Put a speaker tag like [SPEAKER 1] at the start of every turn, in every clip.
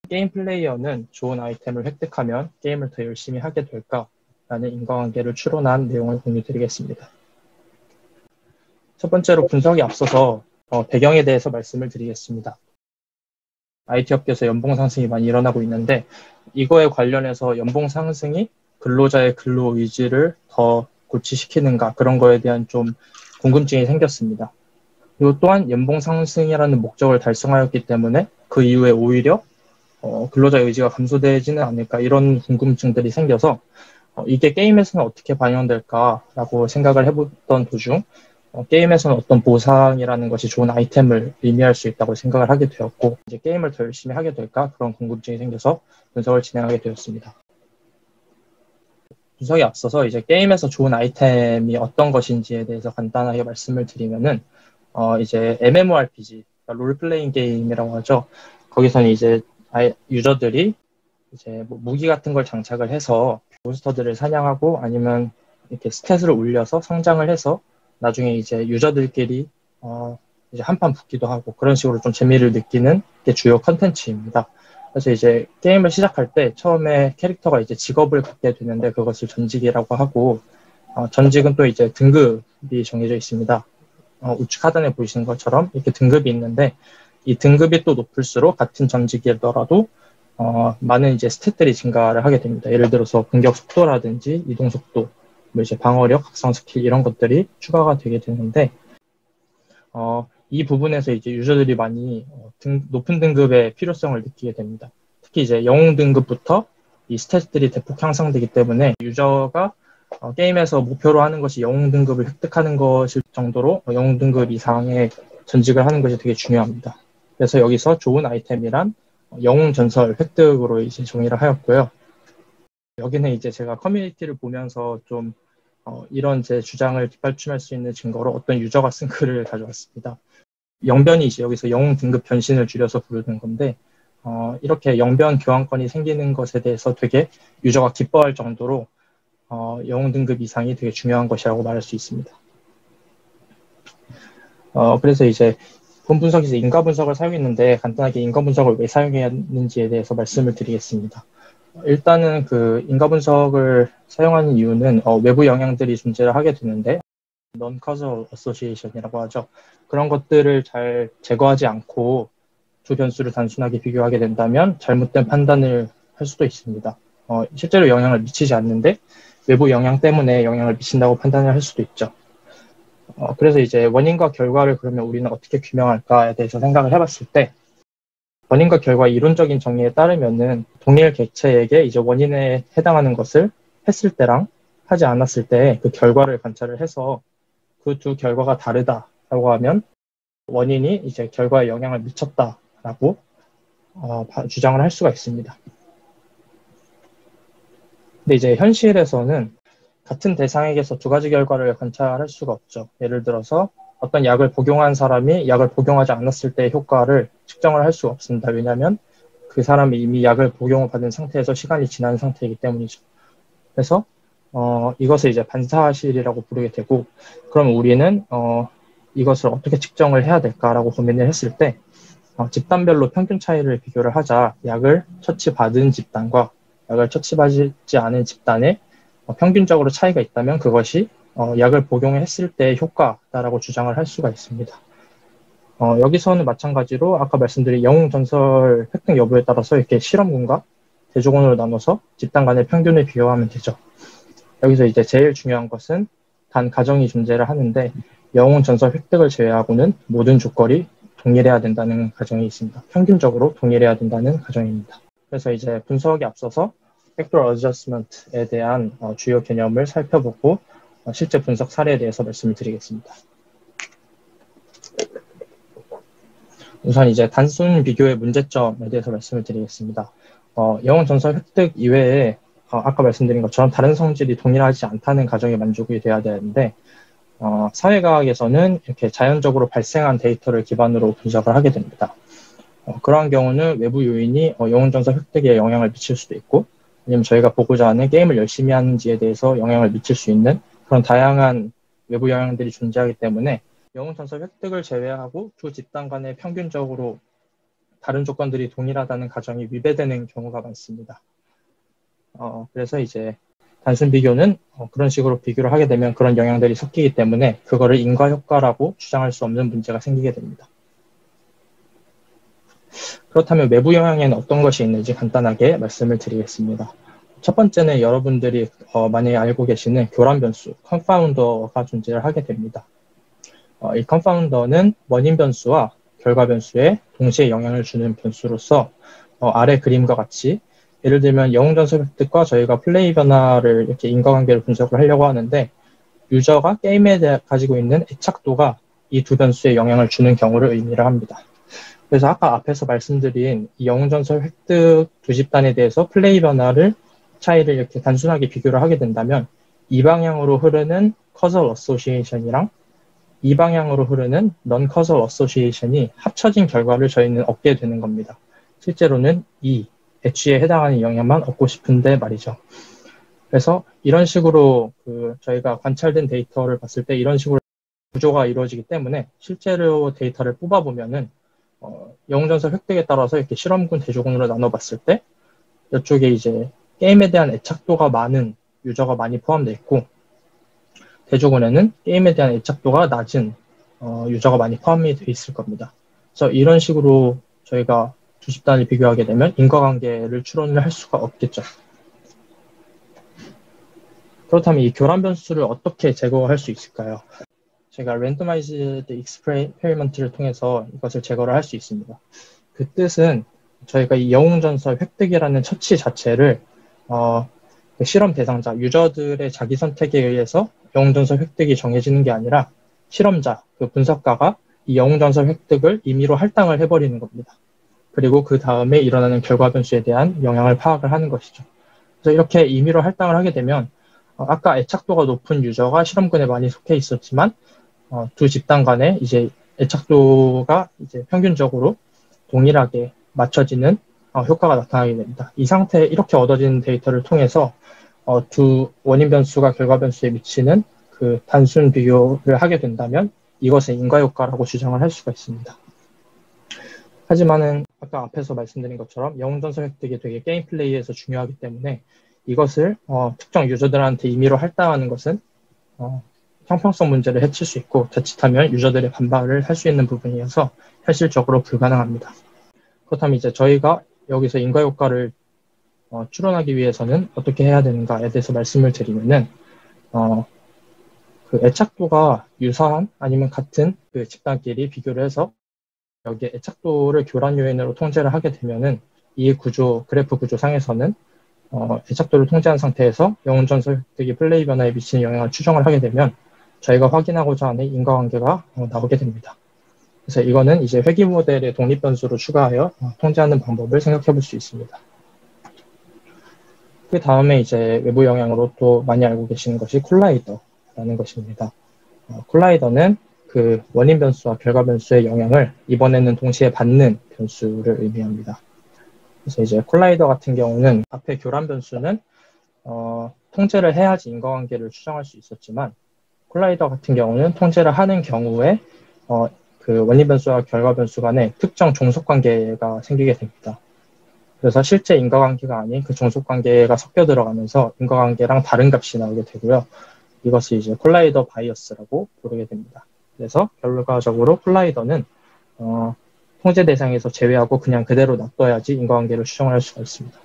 [SPEAKER 1] 게임 플레이어는 좋은 아이템을 획득하면 게임을 더 열심히 하게 될까? 라는 인과관계를 추론한 내용을 공유드리겠습니다. 첫 번째로 분석에 앞서서 배경에 대해서 말씀을 드리겠습니다. IT 업계에서 연봉 상승이 많이 일어나고 있는데 이거에 관련해서 연봉 상승이 근로자의 근로 의지를 더 고취시키는가 그런 거에 대한 좀 궁금증이 생겼습니다. 그리고 또한 연봉 상승이라는 목적을 달성하였기 때문에 그 이후에 오히려 근로자의 의지가 감소되지는 않을까 이런 궁금증들이 생겨서 이게 게임에서는 어떻게 반영될까라고 생각을 해보던 도중 게임에서는 어떤 보상이라는 것이 좋은 아이템을 의미할 수 있다고 생각을 하게 되었고 이제 게임을 더 열심히 하게 될까 그런 궁금증이 생겨서 분석을 진행하게 되었습니다. 분석에 앞서서 이제 게임에서 좋은 아이템이 어떤 것인지에 대해서 간단하게 말씀을 드리면은 이제 MMORPG, 그러니까 롤플레잉 게임이라고 하죠. 거기서는 이제 유저들이 이제 뭐 무기 같은 걸 장착을 해서 몬스터들을 사냥하고 아니면 이렇게 스탯을 올려서 성장을 해서 나중에 이제 유저들끼리 이제 한판 붙기도 하고 그런 식으로 좀 재미를 느끼는 게 주요 컨텐츠입니다. 그래서 이제 게임을 시작할 때 처음에 캐릭터가 이제 직업을 갖게 되는데 그것을 전직이라고 하고 전직은 또 이제 등급이 정해져 있습니다. 우측 하단에 보이시는 것처럼 이렇게 등급이 있는데 이 등급이 또 높을수록 같은 전직이더라도 많은 이제 스탯들이 증가를 하게 됩니다. 예를 들어서 공격 속도라든지 이동 속도, 뭐 이제 방어력, 각성 스킬 이런 것들이 추가가 되게 되는데 이 부분에서 이제 유저들이 많이 높은 등급의 필요성을 느끼게 됩니다. 특히 이제 영웅 등급부터 이 스탯들이 대폭 향상되기 때문에 유저가 게임에서 목표로 하는 것이 영웅 등급을 획득하는 것일 정도로 영웅 등급 이상의 전직을 하는 것이 되게 중요합니다. 그래서 여기서 좋은 아이템이란 영웅 전설 획득으로 이제 정의를 하였고요. 여기는 이제 제가 커뮤니티를 보면서 좀 이런 제 주장을 뒷받침할 수 있는 증거로 어떤 유저가 쓴 글을 가져왔습니다. 영변이 이제 여기서 영웅 등급 변신을 줄여서 부르는 건데 이렇게 영변 교환권이 생기는 것에 대해서 되게 유저가 기뻐할 정도로 영웅 등급 이상이 되게 중요한 것이라고 말할 수 있습니다. 그래서 이제 본 분석에서 인과 분석을 사용했는데 간단하게 인과 분석을 왜 사용했는지에 대해서 말씀을 드리겠습니다. 일단은 그 인과 분석을 사용하는 이유는 외부 영향들이 존재를 하게 되는데 non-causal association이라고 하죠. 그런 것들을 잘 제거하지 않고 두 변수를 단순하게 비교하게 된다면 잘못된 판단을 할 수도 있습니다. 실제로 영향을 미치지 않는데 외부 영향 때문에 영향을 미친다고 판단을 할 수도 있죠. 그래서 이제 원인과 결과를 그러면 우리는 어떻게 규명할까에 대해서 생각을 해봤을 때 원인과 결과 이론적인 정의에 따르면은 동일 객체에게 이제 원인에 해당하는 것을 했을 때랑 하지 않았을 때 그 결과를 관찰을 해서 그 두 결과가 다르다라고 하면 원인이 이제 결과에 영향을 미쳤다라고 주장을 할 수가 있습니다. 근데 이제 현실에서는 같은 대상에게서 두 가지 결과를 관찰할 수가 없죠. 예를 들어서 어떤 약을 복용한 사람이 약을 복용하지 않았을 때의 효과를 측정을 할 수가 없습니다. 왜냐하면 그 사람이 이미 약을 복용을 받은 상태에서 시간이 지난 상태이기 때문이죠. 그래서 이것을 이제 반사실이라고 부르게 되고 그럼 우리는 이것을 어떻게 측정을 해야 될까라고 고민을 했을 때 집단별로 평균 차이를 비교를 하자 약을 처치받은 집단과 약을 처치받지 않은 집단의 평균적으로 차이가 있다면 그것이 약을 복용했을 때의 효과다라고 주장을 할 수가 있습니다. 여기서는 마찬가지로 아까 말씀드린 영웅 전설 획득 여부에 따라서 이렇게 실험군과 대조군으로 나눠서 집단 간의 평균을 비교하면 되죠. 여기서 이제 제일 중요한 것은 단 가정이 존재를 하는데 영웅 전설 획득을 제외하고는 모든 조건이 동일해야 된다는 가정이 있습니다. 평균적으로 동일해야 된다는 가정입니다. 그래서 이제 분석에 앞서서 팩tor 어저스먼트에 대한 주요 개념을 살펴보고 실제 분석 사례에 대해서 말씀을 드리겠습니다. 우선 이제 단순 비교의 문제점에 대해서 말씀을 드리겠습니다. 영웅 전설 획득 이외에 아까 말씀드린 것처럼 다른 성질이 동일하지 않다는 가정에 만족이 돼야 되는데 사회과학에서는 이렇게 자연적으로 발생한 데이터를 기반으로 분석을 하게 됩니다. 그러한 경우는 외부 요인이 영웅 전설 획득에 영향을 미칠 수도 있고 아니면 저희가 보고자 하는 게임을 열심히 하는지에 대해서 영향을 미칠 수 있는 그런 다양한 외부 영향들이 존재하기 때문에 영웅 전설 획득을 제외하고 두 집단 간의 평균적으로 다른 조건들이 동일하다는 가정이 위배되는 경우가 많습니다. 그래서 이제 단순 비교는 그런 식으로 비교를 하게 되면 그런 영향들이 섞이기 때문에 그거를 인과효과라고 주장할 수 없는 문제가 생기게 됩니다. 그렇다면 외부 영향에는 어떤 것이 있는지 간단하게 말씀을 드리겠습니다. 첫 번째는 여러분들이 많이 알고 계시는 교란 변수, 컨파운더가 존재를 하게 됩니다. 이 컨파운더는 원인 변수와 결과 변수에 동시에 영향을 주는 변수로서 아래 그림과 같이 예를 들면 영웅전설 획득과 저희가 플레이 변화를 이렇게 인과관계를 분석을 하려고 하는데 유저가 게임에 대해 가지고 있는 애착도가 이 두 변수에 영향을 주는 경우를 의미를 합니다. 그래서 아까 앞에서 말씀드린 이 영웅전설 획득 두 집단에 대해서 플레이 변화를 차이를 이렇게 단순하게 비교를 하게 된다면 이 방향으로 흐르는 커절 어소시에이션이랑 이 방향으로 흐르는 넌 커절 어소시에이션이 합쳐진 결과를 저희는 얻게 되는 겁니다. 실제로는 이 엣지에 해당하는 영향만 얻고 싶은데 말이죠. 그래서 이런 식으로 저희가 관찰된 데이터를 봤을 때 이런 식으로 구조가 이루어지기 때문에 실제로 데이터를 뽑아보면은 영웅전설 획득에 따라서 이렇게 실험군, 대조군으로 나눠봤을 때 이쪽에 이제 게임에 대한 애착도가 많은 유저가 많이 포함되어 있고 대조군에는 게임에 대한 애착도가 낮은 유저가 많이 포함이 되어 있을 겁니다. 그래서 이런 식으로 저희가 두 집단을 비교하게 되면 인과관계를 추론을 할 수가 없겠죠. 그렇다면 이 교란 변수를 어떻게 제거할 수 있을까요? 제가 랜더마이즈드 익스페리먼트를 통해서 이것을 제거를 할 수 있습니다. 그 뜻은 저희가 이 영웅전설 획득이라는 처치 자체를 실험 대상자, 유저들의 자기 선택에 의해서 영웅전설 획득이 정해지는 게 아니라 실험자, 그 분석가가 이 영웅전설 획득을 임의로 할당을 해버리는 겁니다. 그리고 그 다음에 일어나는 결과 변수에 대한 영향을 파악을 하는 것이죠. 그래서 이렇게 임의로 할당을 하게 되면 아까 애착도가 높은 유저가 실험군에 많이 속해 있었지만 두 집단 간에 이제 애착도가 이제 평균적으로 동일하게 맞춰지는 효과가 나타나게 됩니다. 이 상태에 이렇게 얻어지는 데이터를 통해서 두 원인 변수가 결과 변수에 미치는 그 단순 비교를 하게 된다면 이것은 인과효과라고 주장을 할 수가 있습니다. 하지만은 아까 앞에서 말씀드린 것처럼 영웅전설 획득이 되게 게임 플레이에서 중요하기 때문에 이것을 특정 유저들한테 임의로 할당하는 것은 형평성 문제를 해칠 수 있고 자칫하면 유저들의 반발을 할 수 있는 부분이어서 현실적으로 불가능합니다. 그렇다면 이제 저희가 여기서 인과효과를 추론하기 위해서는 어떻게 해야 되는가에 대해서 말씀을 드리면은 그 애착도가 유사한 아니면 같은 그 집단끼리 비교를 해서 여기에 애착도를 교란 요인으로 통제를 하게 되면은 이 구조, 그래프 구조 상에서는 애착도를 통제한 상태에서 영웅전설 획득이 플레이 변화에 미치는 영향을 추정을 하게 되면 저희가 확인하고자 하는 인과관계가 나오게 됩니다. 그래서 이거는 이제 회귀 모델의 독립 변수로 추가하여 통제하는 방법을 생각해 볼 수 있습니다. 그 다음에 이제 외부 영향으로 또 많이 알고 계시는 것이 콜라이더라는 것입니다. 콜라이더는 그 원인 변수와 결과 변수의 영향을 이번에는 동시에 받는 변수를 의미합니다. 그래서 이제 콜라이더 같은 경우는 앞에 교란 변수는 통제를 해야지 인과관계를 추정할 수 있었지만 콜라이더 같은 경우는 통제를 하는 경우에 그 원인 변수와 결과 변수 간에 특정 종속 관계가 생기게 됩니다. 그래서 실제 인과관계가 아닌 그 종속 관계가 섞여 들어가면서 인과관계랑 다른 값이 나오게 되고요. 이것을 이제 콜라이더 바이어스라고 부르게 됩니다. 그래서 결과적으로 콜라이더는 통제 대상에서 제외하고 그냥 그대로 놔둬야지 인과관계를 추정을 할 수가 있습니다.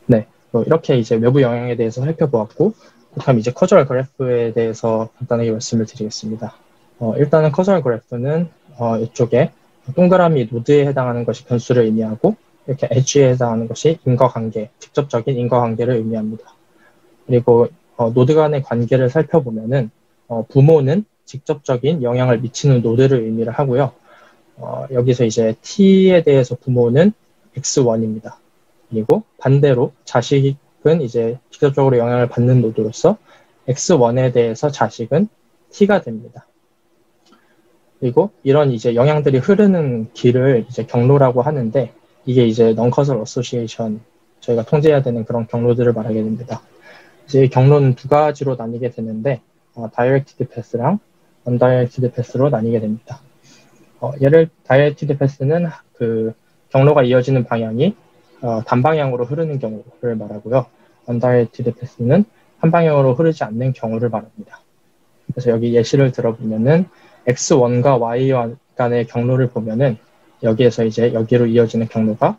[SPEAKER 1] 네, 이렇게 이제 외부 영향에 대해서 살펴보았고, 그다음 이제 커저럴 그래프에 대해서 간단하게 말씀을 드리겠습니다. 일단은 커저럴 그래프는 이쪽에 동그라미 노드에 해당하는 것이 변수를 의미하고 이렇게 엣지에 해당하는 것이 인과관계, 직접적인 인과관계를 의미합니다. 그리고 노드 간의 관계를 살펴보면은 부모는 직접적인 영향을 미치는 노드를 의미를 하고요. 여기서 이제 t에 대해서 부모는 x1입니다. 그리고 반대로 자식은 이제 직접적으로 영향을 받는 노드로서 x1에 대해서 자식은 t가 됩니다. 그리고 이런 이제 영향들이 흐르는 길을 이제 경로라고 하는데 이게 이제 non-causal association 저희가 통제해야 되는 그런 경로들을 말하게 됩니다. 이제 경로는 두 가지로 나뉘게 되는데 directed path랑 undirected path로 나뉘게 됩니다. 얘를 다이렉티드 패스는 그 경로가 이어지는 방향이 단방향으로 흐르는 경우를 말하고요. 언다이렉티드 패스는 한 방향으로 흐르지 않는 경우를 말합니다. 그래서 여기 예시를 들어보면은 x1과 y 간의 경로를 보면은 여기에서 이제 여기로 이어지는 경로가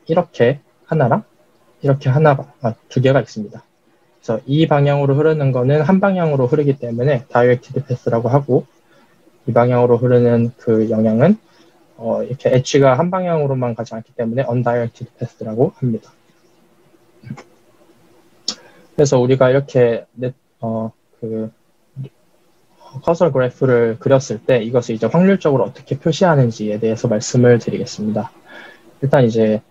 [SPEAKER 1] 이렇게 하나랑 이렇게 하나가 두 개가 있습니다. 그래서 이 방향으로 흐르는 거는 한 방향으로 흐르기 때문에 다이렉티드 패스라고 하고, 이 방향으로 흐르는 그 영향은 이렇게 엣지가 한 방향으로만 가지 않기 때문에 undirected path라고 합니다. 그래서 우리가 이렇게 그 커서 그래프를 그렸을 때 이것을 이제 확률적으로 어떻게 표시하는지에 대해서 말씀을 드리겠습니다. 일단 이제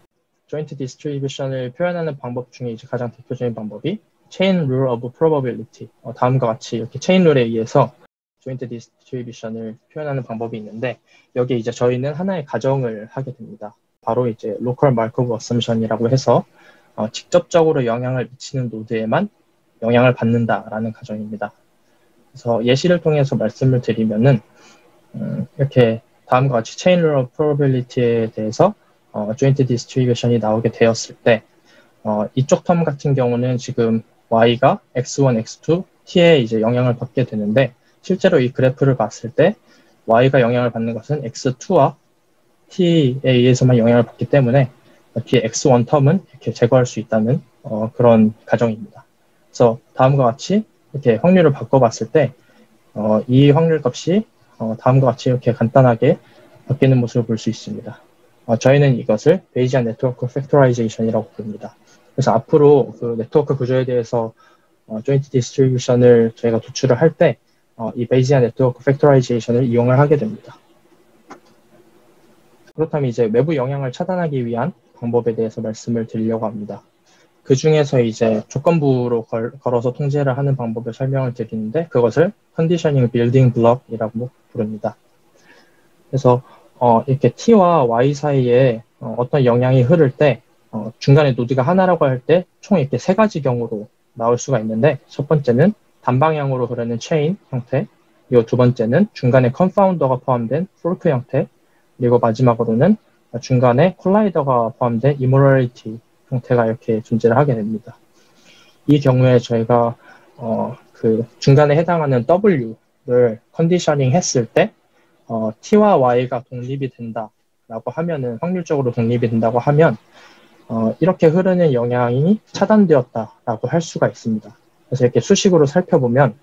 [SPEAKER 1] joint distribution을 표현하는 방법 중에 이제 가장 대표적인 방법이 chain rule of probability, 다음과 같이 이렇게 체인 룰에 의해서 joint distribution을 표현하는 방법이 있는데, 여기에 이제 저희는 하나의 가정을 하게 됩니다. 바로 이제 local Markov assumption이라고 해서 직접적으로 영향을 미치는 노드에만 영향을 받는다라는 가정입니다. 그래서 예시를 통해서 말씀을 드리면은 이렇게 다음과 같이 chain rule of probability에 대해서 joint distribution이 나오게 되었을 때 이쪽 텀 같은 경우는 지금 y가 x1, x2, t에 이제 영향을 받게 되는데, 실제로 이 그래프를 봤을 때 y가 영향을 받는 것은 x2와 t에 의해서만 영향을 받기 때문에 뒤에 x1 텀은 이렇게 제거할 수 있다는 그런 가정입니다. 그래서 다음과 같이 이렇게 확률을 바꿔봤을 때 이 확률 값이 다음과 같이 이렇게 간단하게 바뀌는 모습을 볼 수 있습니다. 저희는 이것을 베이지안 네트워크 팩토라이제이션이라고 부릅니다. 그래서 앞으로 그 네트워크 구조에 대해서 조인트 디스트리뷰션을 저희가 도출을 할 때 이 베이지안 네트워크 팩토라이제이션을 이용을 하게 됩니다. 그렇다면 이제 외부 영향을 차단하기 위한 방법에 대해서 말씀을 드리려고 합니다. 그 중에서 이제 조건부로 걸어서 통제를 하는 방법을 설명을 드리는데, 그것을 컨디셔닝 빌딩 블럭이라고 부릅니다. 그래서 이렇게 t와 y 사이에 어떤 영향이 흐를 때 중간에 노드가 하나라고 할 때 총 이렇게 세 가지 경우로 나올 수가 있는데, 첫 번째는 단방향으로 흐르는 체인 형태, 그리고 두 번째는 중간에 컨파운더가 포함된 포크 형태, 그리고 마지막으로는 중간에 콜라이더가 포함된 이모랄리티 형태가 이렇게 존재를 하게 됩니다. 이 경우에 저희가 그 중간에 해당하는 W를 컨디셔닝 했을 때 T와 Y가 독립이 된다라고 하면은, 확률적으로 독립이 된다고 하면 이렇게 흐르는 영향이 차단되었다라고 할 수가 있습니다. 그래서 이렇게 수식으로 살펴보면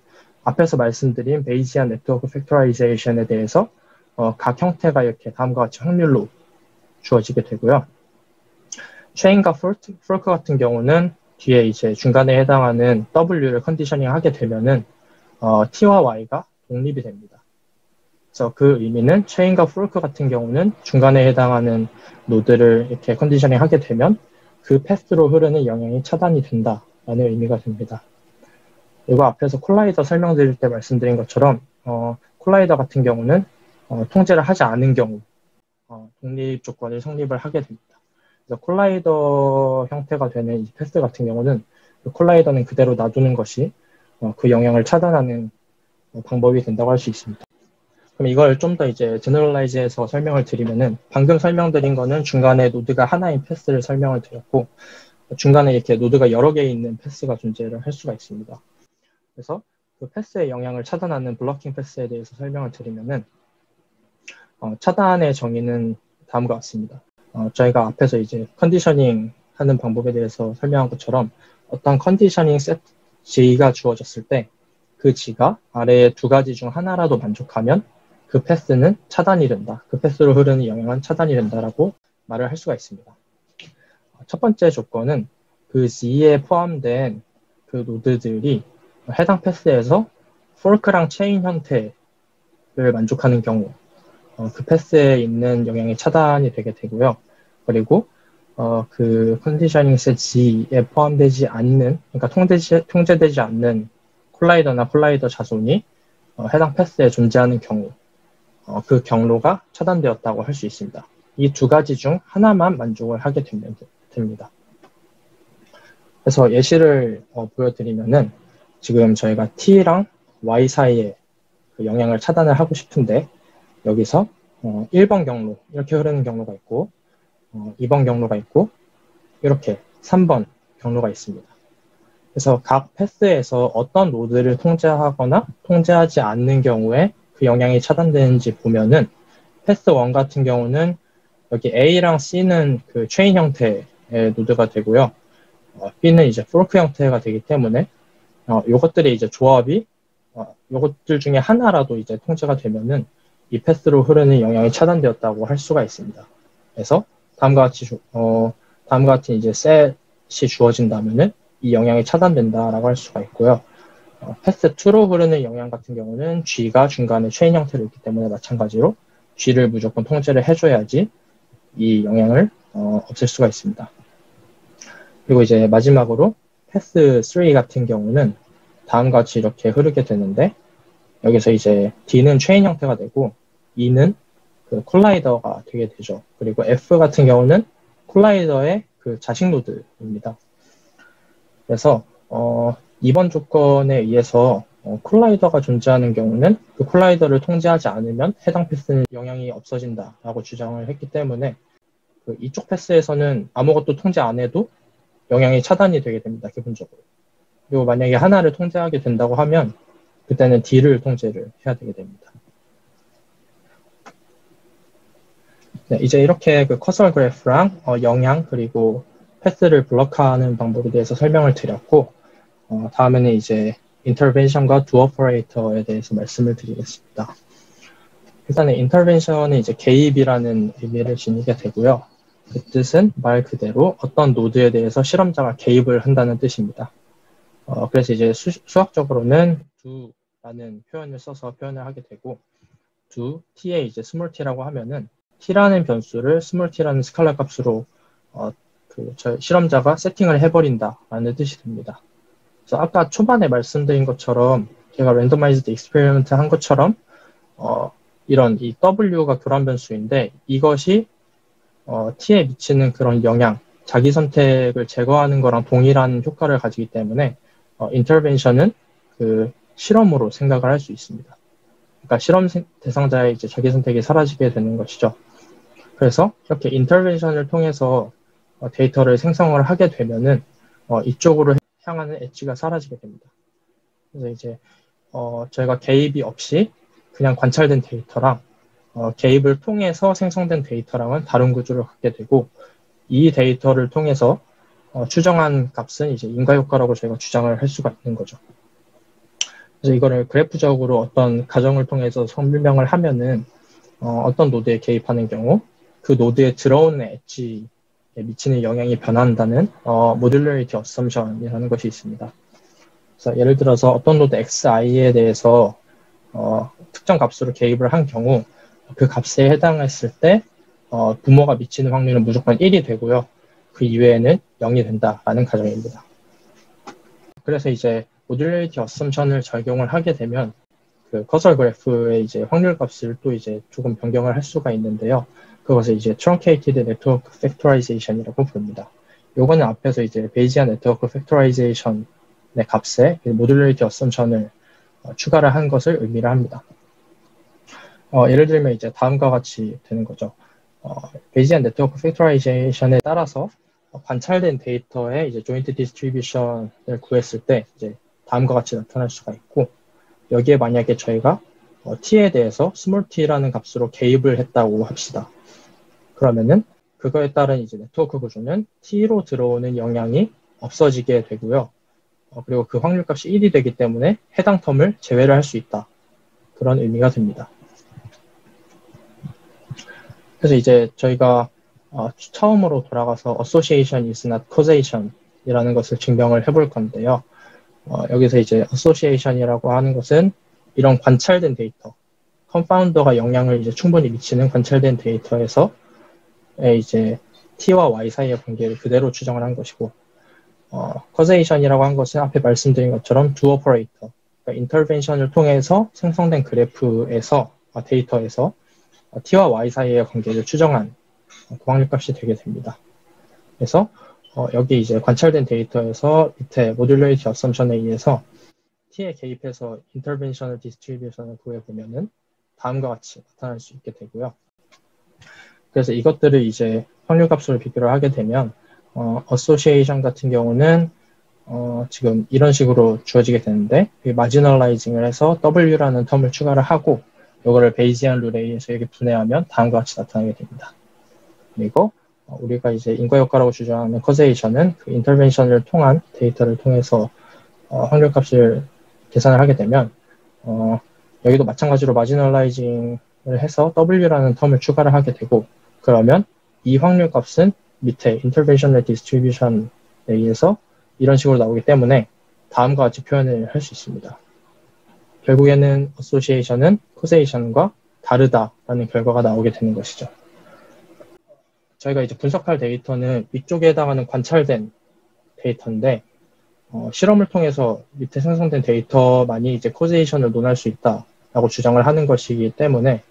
[SPEAKER 1] 앞에서 말씀드린 베이지안 네트워크 팩토라이제이션에 대해서 각 형태가 이렇게 다음과 같이 확률로 주어지게 되고요. 체인과 포크 같은 경우는 뒤에 이제 중간에 해당하는 W를 컨디셔닝 하게 되면은 T와 Y가 독립이 됩니다. 그래서 그 의미는 체인과 포크 같은 경우는 중간에 해당하는 노드를 이렇게 컨디셔닝 하게 되면 그 패스로 흐르는 영향이 차단이 된다라는 의미가 됩니다. 그리고 앞에서 콜라이더 설명드릴 때 말씀드린 것처럼 콜라이더 같은 경우는 통제를 하지 않은 경우 독립 조건이 성립을 하게 됩니다. 그래서 콜라이더 형태가 되는 이 패스 같은 경우는 그 콜라이더는 그대로 놔두는 것이 그 영향을 차단하는 방법이 된다고 할 수 있습니다. 그럼 이걸 좀 더 이제 제너럴라이즈해서 설명을 드리면은, 방금 설명드린 거는 중간에 노드가 하나인 패스를 설명을 드렸고, 중간에 이렇게 노드가 여러 개 있는 패스가 존재를 할 수가 있습니다. 그래서 그 패스의 영향을 차단하는 블러킹 패스에 대해서 설명을 드리면은, 차단의 정의는 다음과 같습니다. 저희가 앞에서 이제 컨디셔닝 하는 방법에 대해서 설명한 것처럼 어떤 컨디셔닝 셋 G가 주어졌을 때 그 G가 아래의 두 가지 중 하나라도 만족하면 그 패스는 차단이 된다. 그 패스로 흐르는 영향은 차단이 된다라고 말을 할 수가 있습니다. 첫 번째 조건은 그 G에 포함된 그 노드들이 해당 패스에서 포크랑 체인 형태를 만족하는 경우 그 패스에 있는 영향이 차단이 되게 되고요. 그리고 그 컨디셔닝 셋 G에 포함되지 않는, 그러니까 통제되지 않는 콜라이더나 콜라이더 자손이 해당 패스에 존재하는 경우 그 경로가 차단되었다고 할 수 있습니다. 이 두 가지 중 하나만 만족을 하게 되면 됩니다. 그래서 예시를 보여드리면은, 지금 저희가 T랑 Y 사이에 그 영향을 차단을 하고 싶은데, 여기서 1번 경로 이렇게 흐르는 경로가 있고 2번 경로가 있고 이렇게 3번 경로가 있습니다. 그래서 각 패스에서 어떤 노드를 통제하거나 통제하지 않는 경우에 그 영향이 차단되는지 보면은 패스 1 같은 경우는 여기 A랑 C는 그 체인 형태의 노드가 되고요. B는 이제 포크 형태가 되기 때문에 요것들이 이제 조합이 요것들 중에 하나라도 이제 통제가 되면은 이 패스로 흐르는 영향이 차단되었다고 할 수가 있습니다. 그래서 다음과 같은 이제 셋이 주어진다면은 이 영향이 차단된다라고 할 수가 있고요. 패스 2로 흐르는 영향 같은 경우는 G가 중간에 체인 형태로 있기 때문에 마찬가지로 G를 무조건 통제를 해줘야지 이 영향을 없앨 수가 있습니다. 그리고 이제 마지막으로 패스 3 같은 경우는 다음과 같이 이렇게 흐르게 되는데 여기서 이제 D는 체인 형태가 되고 E는 그 콜라이더가 되게 되죠. 그리고 F 같은 경우는 콜라이더의 그 자식 노드입니다. 그래서 이번 조건에 의해서 콜라이더가 존재하는 경우는 그 콜라이더를 통제하지 않으면 해당 패스는 영향이 없어진다라고 주장을 했기 때문에 그 이쪽 패스에서는 아무것도 통제 안 해도 영향이 차단이 되게 됩니다. 기본적으로. 그리고 만약에 하나를 통제하게 된다고 하면 그때는 D를 통제를 해야 되게 됩니다. 네, 이제 이렇게 그 커서 그래프랑 영향 그리고 패스를 블럭하는 방법에 대해서 설명을 드렸고 다음에는 이제 인터벤션과 두 오퍼레이터에 대해서 말씀을 드리겠습니다. 일단은 인터벤션은 이제 개입이라는 의미를 지니게 되고요. 그 뜻은 말 그대로 어떤 노드에 대해서 실험자가 개입을 한다는 뜻입니다. 그래서 이제 수학적으로는 do라는 표현을 써서 표현을 하게 되고 do, t에 이제 small t라고 하면은 t라는 변수를 small t라는 스칼라 값으로 실험자가 세팅을 해버린다라는 뜻이 됩니다. 그래서 아까 초반에 말씀드린 것처럼 제가 랜더마이즈드 익스페리먼트 한 것처럼 이런 이 W가 교란 변수인데 이것이 T에 미치는 그런 영향, 자기 선택을 제거하는 거랑 동일한 효과를 가지기 때문에 인터벤션은 그 실험으로 생각을 할 수 있습니다. 그러니까 실험 대상자의 이제 자기 선택이 사라지게 되는 것이죠. 그래서 이렇게 인터벤션을 통해서 데이터를 생성을 하게 되면은 이쪽으로 향하는 엣지가 사라지게 됩니다. 그래서 이제 저희가 개입이 없이 그냥 관찰된 데이터랑 개입을 통해서 생성된 데이터랑은 다른 구조를 갖게 되고 이 데이터를 통해서 추정한 값은 이제 인과효과라고 저희가 주장을 할 수가 있는 거죠. 그래서 이거를 그래프적으로 어떤 가정을 통해서 설명을 하면은 어떤 노드에 개입하는 경우 그 노드에 들어오는 엣지에 미치는 영향이 변한다는 모듈러리티 어썸션이라는 것이 있습니다. 그래서 예를 들어서 어떤 노드 xi에 대해서 특정 값으로 개입을 한 경우 그 값에 해당했을 때 부모가 미치는 확률은 무조건 1이 되고요. 그 이외에는 0이 된다라는 가정입니다. 그래서 이제 모듈러리티 어썸션을 적용을 하게 되면 그 커서 그래프의 이제 확률 값을 또 이제 조금 변경을 할 수가 있는데요. 그것을 이제 truncated network factorization이라고 부릅니다. 요거는 앞에서 이제 베이지안 네트워크 팩토라이제이션의 값에 모듈러리티 어썸션을 추가를 한 것을 의미를 합니다. 예를 들면 이제 다음과 같이 되는 거죠. 베이지안 네트워크 팩토라이제이션에 따라서 관찰된 데이터의 이제 조인트 디스트리뷰션을 구했을 때 이제 다음과 같이 나타날 수가 있고 여기에 만약에 저희가 t에 대해서 small t라는 값으로 개입을 했다고 합시다. 그러면은 그거에 따른 이제 네트워크 구조는 t로 들어오는 영향이 없어지게 되고요. 그리고 그 확률값이 1이 되기 때문에 해당 텀을 제외를 할 수 있다. 그런 의미가 됩니다. 그래서 이제 저희가 처음으로 돌아가서 association is not causation 이라는 것을 증명을 해볼 건데요. 여기서 이제 association이라고 하는 것은 이런 관찰된 데이터, 컴파운더가 영향을 이제 충분히 미치는 관찰된 데이터에서 이제 t와 y 사이의 관계를 그대로 추정을 한 것이고, causation이라고 한 것은 앞에 말씀드린 것처럼 do operator, 그러니까 intervention을 통해서 생성된 그래프에서 데이터에서 t와 y 사이의 관계를 추정한 그 확률값이 되게 됩니다. 그래서 여기 이제 관찰된 데이터에서 밑에 모듈러리티 어썸션에 의해서 t에 개입해서 인터벤셔널 디스트리뷰션을 구해보면은 다음과 같이 나타날 수 있게 되고요. 그래서 이것들을 이제 확률값으로 비교를 하게 되면 association 같은 경우는 지금 이런 식으로 주어지게 되는데 마지널라이징을 해서 W라는 텀을 추가를 하고 이거를 베이지안 룰에 의해서 이렇게 분해하면 다음과 같이 나타나게 됩니다. 그리고 우리가 이제 인과효과라고 주장하는 커세이션은 그 인터벤션을 통한 데이터를 통해서 확률값을 계산을 하게 되면 여기도 마찬가지로 마지널라이징을 해서 W라는 텀을 추가를 하게 되고 그러면 이 확률값은 밑에 인터벤션의 디스트리뷰션에 의해서 이런 식으로 나오기 때문에 다음과 같이 표현을 할 수 있습니다. 결국에는 association은 causation과 다르다라는 결과가 나오게 되는 것이죠. 저희가 이제 분석할 데이터는 위쪽에 해당하는 관찰된 데이터인데 실험을 통해서 밑에 생성된 데이터만이 이제 causation을 논할 수 있다라고 주장을 하는 것이기 때문에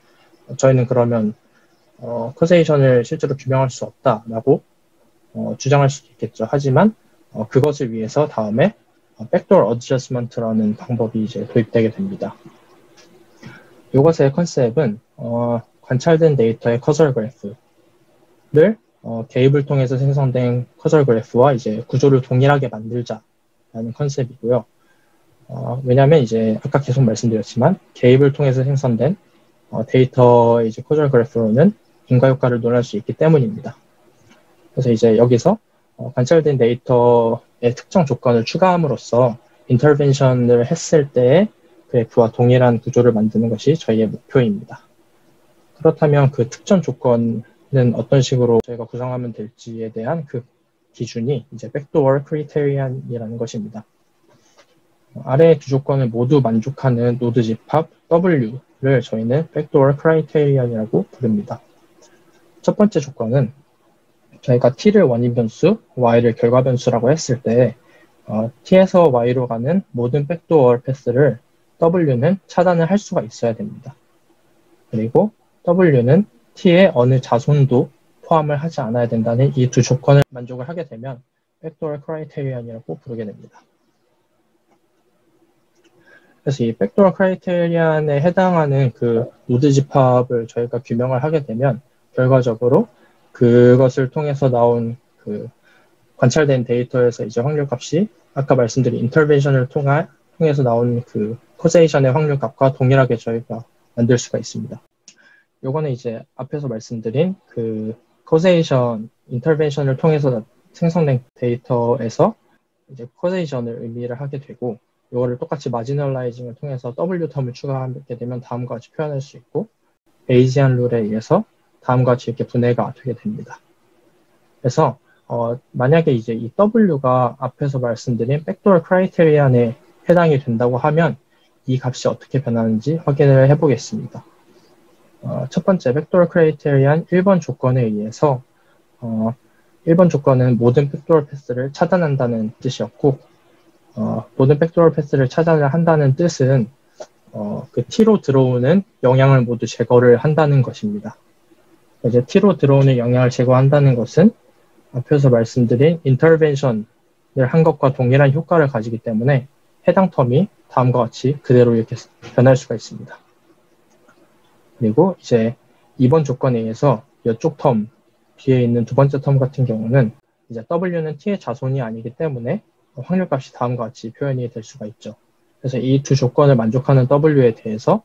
[SPEAKER 1] 저희는 그러면 causation을 실제로 규명할 수 없다라고 주장할 수 있겠죠. 하지만 그것을 위해서 다음에 백도어 어드저스먼트라는 방법이 이제 도입되게 됩니다. 이것의 컨셉은 관찰된 데이터의 커설 그래프를 개입을 통해서 생성된 커설 그래프와 이제 구조를 동일하게 만들자라는 컨셉이고요. 왜냐하면 이제 아까 계속 말씀드렸지만 개입을 통해서 생성된 데이터의 이제 커설 그래프로는 인과효과를 논할 수 있기 때문입니다. 그래서 이제 여기서 관찰된 데이터의 특정 조건을 추가함으로써 인터벤션을 했을 때의 그래프와 동일한 구조를 만드는 것이 저희의 목표입니다. 그렇다면 그 특정 조건은 어떤 식으로 저희가 구성하면 될지에 대한 그 기준이 이제 백도어 크리테리안이라는 것입니다. 아래의 두 조건을 모두 만족하는 노드 집합 W를 저희는 백도어 크라이테리안이라고 부릅니다. 첫 번째 조건은 저희가 t를 원인 변수, y를 결과 변수라고 했을 때 t에서 y로 가는 모든 백도어 패스를 w는 차단을 할 수가 있어야 됩니다. 그리고 w는 t의 어느 자손도 포함을 하지 않아야 된다는 이 두 조건을 만족을 하게 되면 백도어 크라이테리안이라고 부르게 됩니다. 그래서 이 백도어 크라이테리안에 해당하는 그 노드 집합을 저희가 규명을 하게 되면 결과적으로 그것을 통해서 나온 그 관찰된 데이터에서 이제 확률값이 아까 말씀드린 인터벤션을 통해서 나온 그 코세이션의 확률값과 동일하게 저희가 만들 수가 있습니다. 요거는 이제 앞에서 말씀드린 그 코세이션 인터벤션을 통해서 생성된 데이터에서 이제 코세이션을 의미를 하게 되고 이거를 똑같이 마지널라이징을 통해서 W 텀을 추가하게 되면 다음과 같이 표현할 수 있고 베이지안 룰에 의해서 다음과 같이 이렇게 분해가 되게 됩니다. 그래서 만약에 이제 이 W가 앞에서 말씀드린 백도어 크라이테리안에 해당이 된다고 하면 이 값이 어떻게 변하는지 확인을 해보겠습니다. 첫 번째 백도어 크라이테리안 1번 조건에 의해서 1번 조건은 모든 백도어 패스를 차단한다는 뜻이었고 모든 백도어 패스를 차단을 한다는 뜻은 그 T로 들어오는 영향을 모두 제거를 한다는 것입니다. 이제 T로 들어오는 영향을 제거한다는 것은 앞에서 말씀드린 인터벤션을 한 것과 동일한 효과를 가지기 때문에 해당 텀이 다음과 같이 그대로 이렇게 변할 수가 있습니다. 그리고 이제 2번 조건에 의해서 이쪽 텀 뒤에 있는 두 번째 텀 같은 경우는 이제 W는 T의 자손이 아니기 때문에 확률값이 다음과 같이 표현이 될 수가 있죠. 그래서 이 두 조건을 만족하는 W에 대해서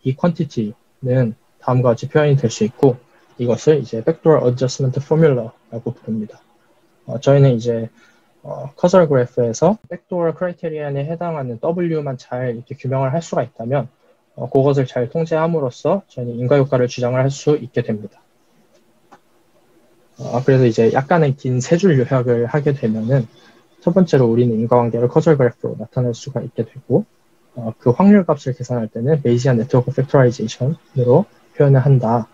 [SPEAKER 1] 이 퀀티티는 다음과 같이 표현이 될 수 있고 이것을 이제 백도어 어드저스먼트 포뮬러라고 부릅니다. 저희는 이제 커설 그래프에서 백도어 크라이테리안에 해당하는 W만 잘 이렇게 규명을 할 수가 있다면 그것을 잘 통제함으로써 저희는 인과효과를 주장을 할 수 있게 됩니다. 그래서 이제 약간의 긴 세 줄 요약을 하게 되면은 첫 번째로 우리는 인과관계를 커설 그래프로 나타낼 수가 있게 되고 그 확률값을 계산할 때는 베이지안 네트워크 팩토라이제이션으로 표현을 한다.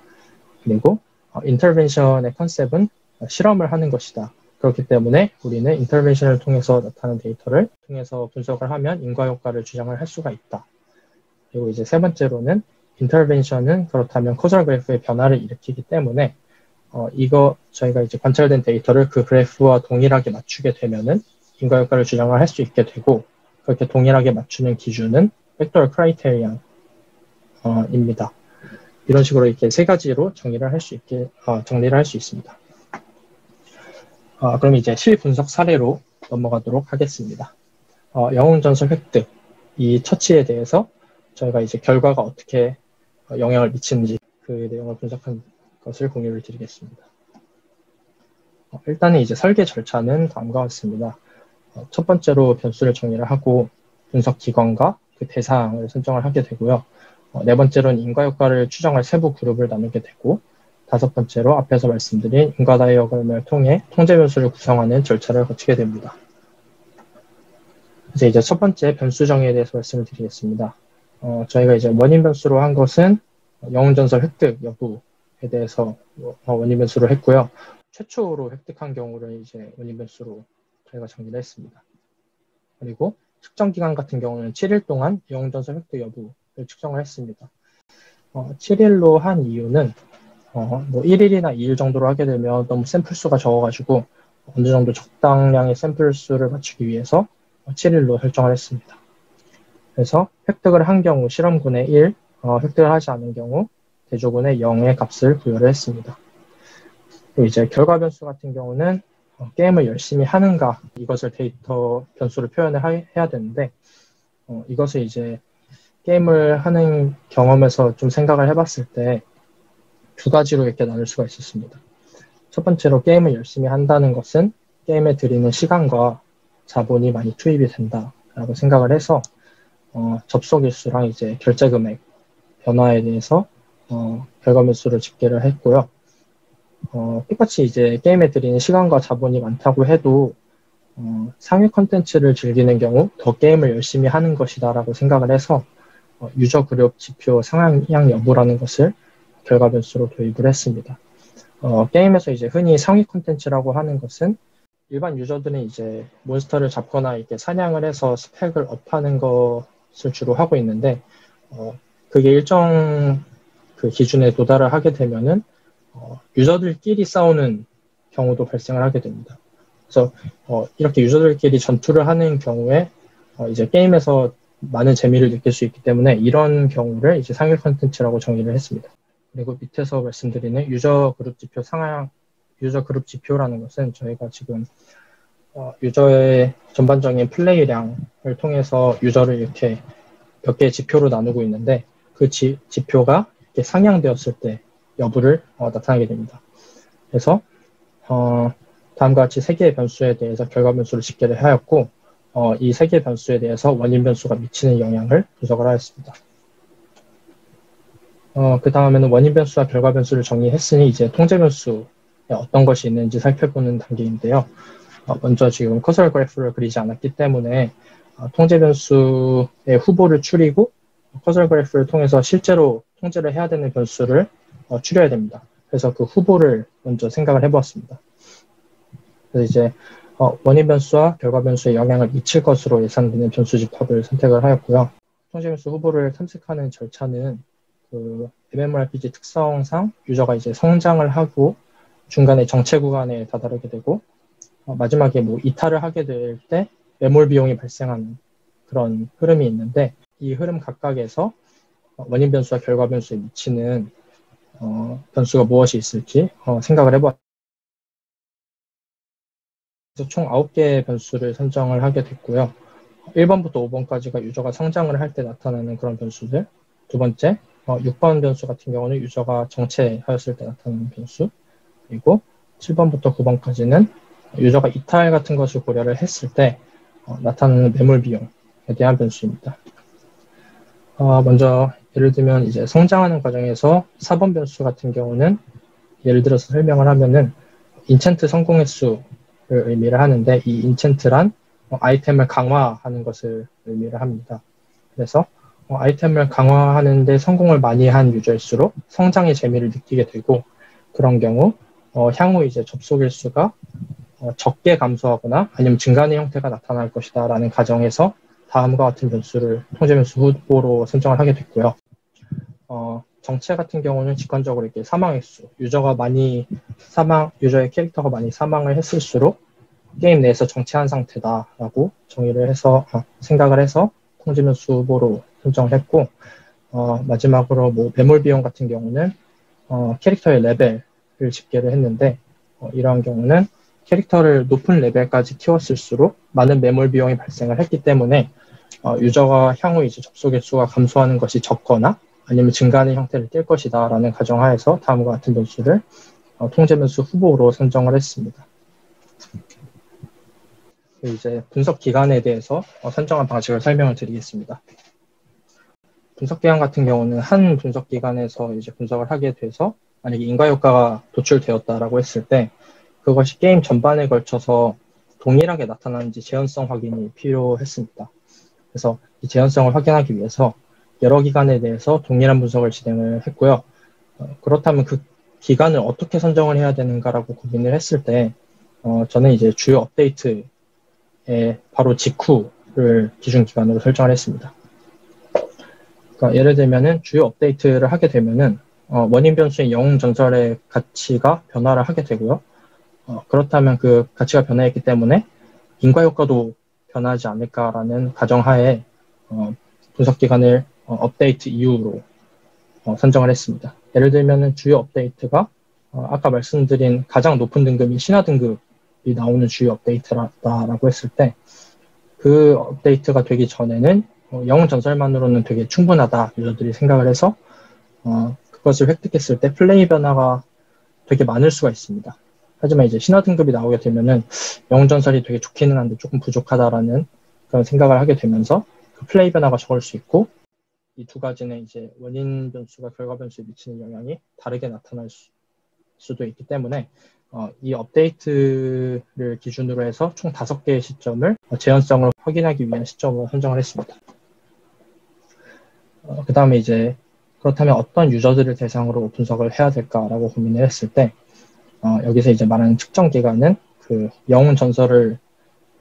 [SPEAKER 1] 그리고 인터벤션의 컨셉은 실험을 하는 것이다. 그렇기 때문에 우리는 인터벤션을 통해서 나타나는 데이터를 통해서 분석을 하면 인과효과를 주장을 할 수가 있다. 그리고 이제 세 번째로는 인터벤션은 그렇다면 커설 그래프의 변화를 일으키기 때문에 이거 저희가 이제 관찰된 데이터를 그 그래프와 동일하게 맞추게 되면은 인과효과를 주장을 할 수 있게 되고 그렇게 동일하게 맞추는 기준은 백도어 크라이테리안입니다. 이런 식으로 이렇게 세 가지로 정리를 할 수 있습니다. 그럼 이제 실분석 사례로 넘어가도록 하겠습니다. 영웅전설 획득, 이 처치에 대해서 저희가 이제 결과가 어떻게 영향을 미치는지 그 내용을 분석한 것을 공유를 드리겠습니다. 일단은 이제 설계 절차는 다음과 같습니다. 첫 번째로 변수를 정의를 하고 분석 기관과 그 대상을 선정을 하게 되고요. 네 번째로는 인과 효과를 추정할 세부 그룹을 나누게 되고, 다섯 번째로 앞에서 말씀드린 인과 다이어그램을 통해 통제 변수를 구성하는 절차를 거치게 됩니다. 이제 첫 번째 변수 정의에 대해서 말씀을 드리겠습니다. 저희가 이제 원인 변수로 한 것은 영웅전설 획득 여부에 대해서 원인 변수로 했고요. 최초로 획득한 경우를 이제 원인 변수로 저희가 정리를 했습니다. 그리고 측정 기간 같은 경우는 7일 동안 영웅전설 획득 여부를 측정을 했습니다. 7일로 한 이유는 뭐 1일이나 2일 정도로 하게 되면 너무 샘플 수가 적어가지고 어느 정도 적당량의 샘플 수를 맞추기 위해서 7일로 설정을 했습니다. 그래서 획득을 한 경우 실험군의 1, 획득을 하지 않은 경우 대조군의 0의 값을 부여를 했습니다. 그리고 이제 결과 변수 같은 경우는 게임을 열심히 하는가, 이것을 데이터 변수로 표현을 해야 되는데, 이것을 이제 게임을 하는 경험에서 좀 생각을 해봤을 때 두 가지로 이렇게 나눌 수가 있었습니다. 첫 번째로 게임을 열심히 한다는 것은 게임에 들이는 시간과 자본이 많이 투입이 된다라고 생각을 해서 접속 일수랑 이제 결제 금액 변화에 대해서 결과 변수를 집계를 했고요. 똑같이 이제 게임에 들이는 시간과 자본이 많다고 해도 상위 컨텐츠를 즐기는 경우 더 게임을 열심히 하는 것이다라고 생각을 해서 유저 그룹 지표 상향 여부라는 것을 결과 변수로 도입을 했습니다. 게임에서 이제 흔히 상위 컨텐츠라고 하는 것은 일반 유저들은 이제 몬스터를 잡거나 이렇게 사냥을 해서 스펙을 업하는 것을 주로 하고 있는데, 그게 일정 그 기준에 도달을 하게 되면은 유저들끼리 싸우는 경우도 발생을 하게 됩니다. 그래서 이렇게 유저들끼리 전투를 하는 경우에 이제 게임에서 많은 재미를 느낄 수 있기 때문에 이런 경우를 이제 상위 컨텐츠라고 정의를 했습니다. 그리고 밑에서 말씀드리는 유저 그룹 지표 상향, 유저 그룹 지표라는 것은 저희가 지금 유저의 전반적인 플레이량을 통해서 유저를 이렇게 몇 개의 지표로 나누고 있는데, 그 지표가 이렇게 상향되었을 때 여부를 나타나게 됩니다. 그래서 다음과 같이 세 개의 변수에 대해서 결과 변수를 집계를 하였고, 이 세 개의 변수에 대해서 원인 변수가 미치는 영향을 분석을 하였습니다. 그 다음에는 원인 변수와 결과 변수를 정의했으니 이제 통제 변수에 어떤 것이 있는지 살펴보는 단계인데요. 먼저 지금 커서 그래프를 그리지 않았기 때문에 통제 변수의 후보를 추리고 커서 그래프를 통해서 실제로 통제를 해야 되는 변수를 추려야 됩니다. 그래서 그 후보를 먼저 생각을 해보았습니다. 그래서 이제 원인 변수와 결과 변수에 영향을 미칠 것으로 예상되는 변수 집합을 선택을 하였고요. 통제 변수 후보를 탐색하는 절차는 그 MMORPG 특성상 유저가 이제 성장을 하고 중간에 정체 구간에 다다르게 되고 마지막에 뭐 이탈을 하게 될 때 매몰 비용이 발생하는 그런 흐름이 있는데, 이 흐름 각각에서 원인 변수와 결과 변수에 미치는 변수가 무엇이 있을지 생각을 해보았습니다. 그래서 총 9개의 변수를 선정을 하게 됐고요. 1번부터 5번까지가 유저가 성장을 할 때 나타나는 그런 변수들, 두 번째 6번 변수 같은 경우는 유저가 정체하였을 때 나타나는 변수, 그리고 7번부터 9번까지는 유저가 이탈 같은 것을 고려를 했을 때 나타나는 매몰 비용에 대한 변수입니다. 먼저 예를 들면 이제 성장하는 과정에서 4번 변수 같은 경우는 예를 들어서 설명을 하면은 인챈트 성공 횟수를 의미를 하는데, 이 인챈트란 아이템을 강화하는 것을 의미를 합니다. 그래서 아이템을 강화하는데 성공을 많이 한 유저일수록 성장의 재미를 느끼게 되고, 그런 경우 향후 이제 접속 일수가 적게 감소하거나 아니면 증가하는 형태가 나타날 것이다 라는 가정에서 다음과 같은 변수를 통제 변수 후보로 선정을 하게 됐고요. 정체 같은 경우는 직관적으로 이렇게 사망 횟수, 유저의 캐릭터가 많이 사망을 했을수록 게임 내에서 정체한 상태다라고 정의를 해서 생각을 해서 통제 변수 후보로 선정을 했고, 마지막으로 뭐 매몰 비용 같은 경우는 캐릭터의 레벨을 집계를 했는데 이러한 경우는 캐릭터를 높은 레벨까지 키웠을수록 많은 매몰 비용이 발생을 했기 때문에 유저가 향후 이제 접속의 수가 감소하는 것이 적거나 아니면 증가하는 형태를 띌 것이다 라는 가정하에서 다음과 같은 변수를 통제 변수 후보로 선정을 했습니다. 이제 분석 기간에 대해서 선정한 방식을 설명을 드리겠습니다. 분석 기간 같은 경우는 한 분석 기간에서 이제 분석을 하게 돼서 만약에 인과 효과가 도출되었다라고 했을 때 그것이 게임 전반에 걸쳐서 동일하게 나타나는지 재현성 확인이 필요했습니다. 그래서 이 재현성을 확인하기 위해서 여러 기간에 대해서 동일한 분석을 진행을 했고요. 그렇다면 그 기간을 어떻게 선정을 해야 되는가라고 고민을 했을 때 저는 이제 주요 업데이트의 바로 직후를 기준 기간으로 설정을 했습니다. 그러니까 예를 들면은 주요 업데이트를 하게 되면은 원인 변수의 영웅 전설의 가치가 변화를 하게 되고요. 그렇다면 그 가치가 변화했기 때문에 인과 효과도 변하지 않을까라는 가정하에 분석 기간을 업데이트 이후로 선정을 했습니다. 예를 들면 주요 업데이트가 아까 말씀드린 가장 높은 등급인 신화 등급이 나오는 주요 업데이트라고 했을 때 그 업데이트가 되기 전에는 영웅 전설만으로는 되게 충분하다 유저들이 생각을 해서 그것을 획득했을 때 플레이 변화가 되게 많을 수가 있습니다. 하지만 이제 신화 등급이 나오게 되면은 영웅 전설이 되게 좋기는 한데 조금 부족하다라는 그런 생각을 하게 되면서 그 플레이 변화가 적을 수 있고 이 두 가지는 이제 원인 변수가 결과 변수에 미치는 영향이 다르게 나타날 수도 있기 때문에 이 업데이트를 기준으로 해서 총 5개의 시점을 재현성을 확인하기 위한 시점으로 선정을 했습니다. 그 다음에 이제 그렇다면 어떤 유저들을 대상으로 분석을 해야 될까라고 고민을 했을 때 여기서 이제 말하는 측정 기간은 그 영웅 전설을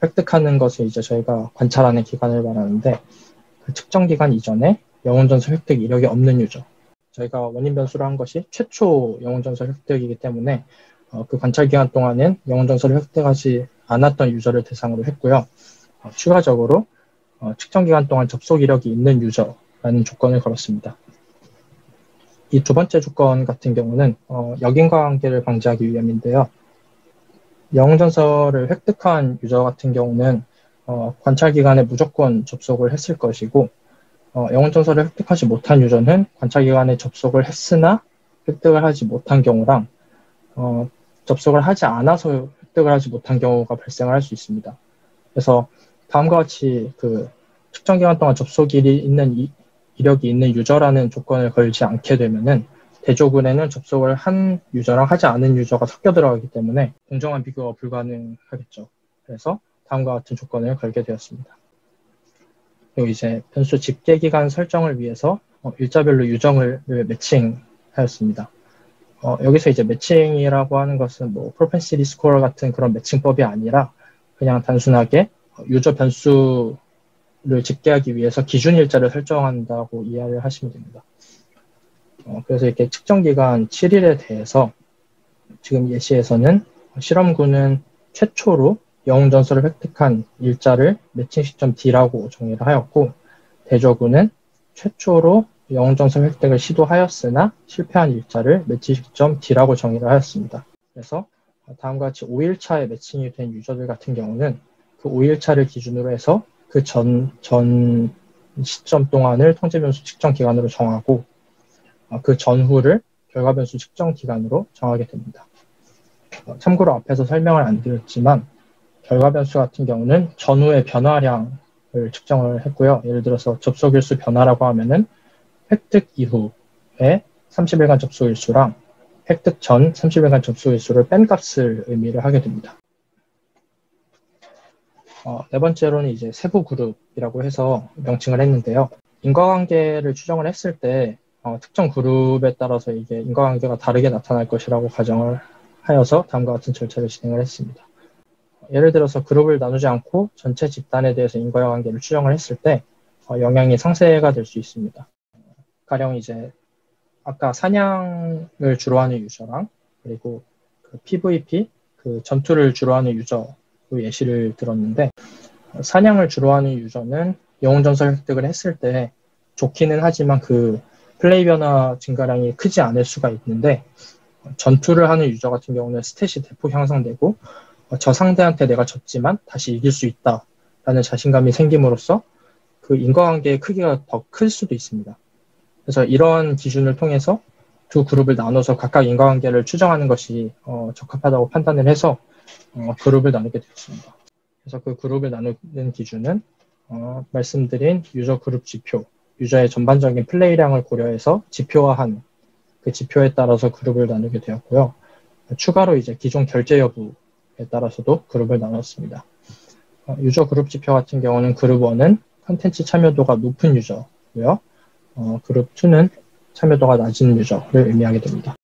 [SPEAKER 1] 획득하는 것을 이제 저희가 관찰하는 기간을 말하는데 그 측정 기간 이전에 영웅 전설 획득 이력이 없는 유저 저희가 원인 변수로 한 것이 최초 영웅 전설 획득이기 때문에 그 관찰 기간 동안은 영웅 전설을 획득하지 않았던 유저를 대상으로 했고요. 추가적으로 측정 기간 동안 접속 이력이 있는 유저라는 조건을 걸었습니다. 이 두 번째 조건 같은 경우는 역인과 관계를 방지하기 위함인데요. 영웅 전설을 획득한 유저 같은 경우는 관찰 기간에 무조건 접속을 했을 것이고 영웅 전설을 획득하지 못한 유저는 관찰 기간에 접속을 했으나 획득을 하지 못한 경우랑 접속을 하지 않아서 획득을 하지 못한 경우가 발생을 할 수 있습니다. 그래서 다음과 같이 그 측정 기간 동안 접속일이 있는 이력이 있는 유저라는 조건을 걸지 않게 되면은 대조군에는 접속을 한 유저랑 하지 않은 유저가 섞여 들어가기 때문에 공정한 비교가 불가능하겠죠. 그래서 다음과 같은 조건을 걸게 되었습니다. 그리고 이제 변수 집계 기간 설정을 위해서 일자별로 유정을 매칭하였습니다. 여기서 이제 매칭이라고 하는 것은 뭐 프로펜시티 스코어 같은 그런 매칭법이 아니라 그냥 단순하게 유저 변수를 집계하기 위해서 기준 일자를 설정한다고 이해를 하시면 됩니다. 그래서 이렇게 측정 기간 7일에 대해서 지금 예시에서는 실험군은 최초로 영웅 전설을 획득한 일자를 매칭 시점 D라고 정의를 하였고 대조군은 최초로 영웅 전설 획득을 시도하였으나 실패한 일자를 매칭 시점 D라고 정의를 하였습니다. 그래서 다음과 같이 5일차에 매칭이 된 유저들 같은 경우는 그 5일차를 기준으로 해서 그 전 시점 동안을 통제 변수 측정 기간으로 정하고 그 전후를 결과 변수 측정 기간으로 정하게 됩니다. 참고로 앞에서 설명을 안 드렸지만 결과 변수 같은 경우는 전후의 변화량을 측정을 했고요. 예를 들어서 접속일수 변화라고 하면은 획득 이후에 30일간 접속일수랑 획득 전 30일간 접속일수를 뺀 값을 의미를 하게 됩니다. 네 번째로는 이제 세부 그룹이라고 해서 명칭을 했는데요. 인과관계를 추정을 했을 때 특정 그룹에 따라서 이게 인과관계가 다르게 나타날 것이라고 가정을 하여서 다음과 같은 절차를 진행을 했습니다. 예를 들어서 그룹을 나누지 않고 전체 집단에 대해서 인과관계를 추정을 했을 때 영향이 상쇄가 될 수 있습니다. 가령 이제 아까 사냥을 주로 하는 유저랑 그리고 그 PVP, 그 전투를 주로 하는 유저 예시를 들었는데 사냥을 주로 하는 유저는 영웅 전설 획득을 했을 때 좋기는 하지만 그 플레이 변화 증가량이 크지 않을 수가 있는데, 전투를 하는 유저 같은 경우는 스탯이 대폭 향상되고 저 상대한테 내가 졌지만 다시 이길 수 있다라는 자신감이 생김으로써 그 인과관계의 크기가 더 클 수도 있습니다. 그래서 이런 기준을 통해서 두 그룹을 나눠서 각각 인과관계를 추정하는 것이 적합하다고 판단을 해서 그룹을 나누게 되었습니다. 그래서 그 그룹을 나누는 기준은 말씀드린 유저 그룹 지표, 유저의 전반적인 플레이량을 고려해서 지표화한 그 지표에 따라서 그룹을 나누게 되었고요. 추가로 이제 기존 결제 여부에 따라서도 그룹을 나눴습니다. 유저 그룹 지표 같은 경우는 그룹 1은 컨텐츠 참여도가 높은 유저고요. 그룹 2는 참여도가 낮은 유저를 의미하게 됩니다.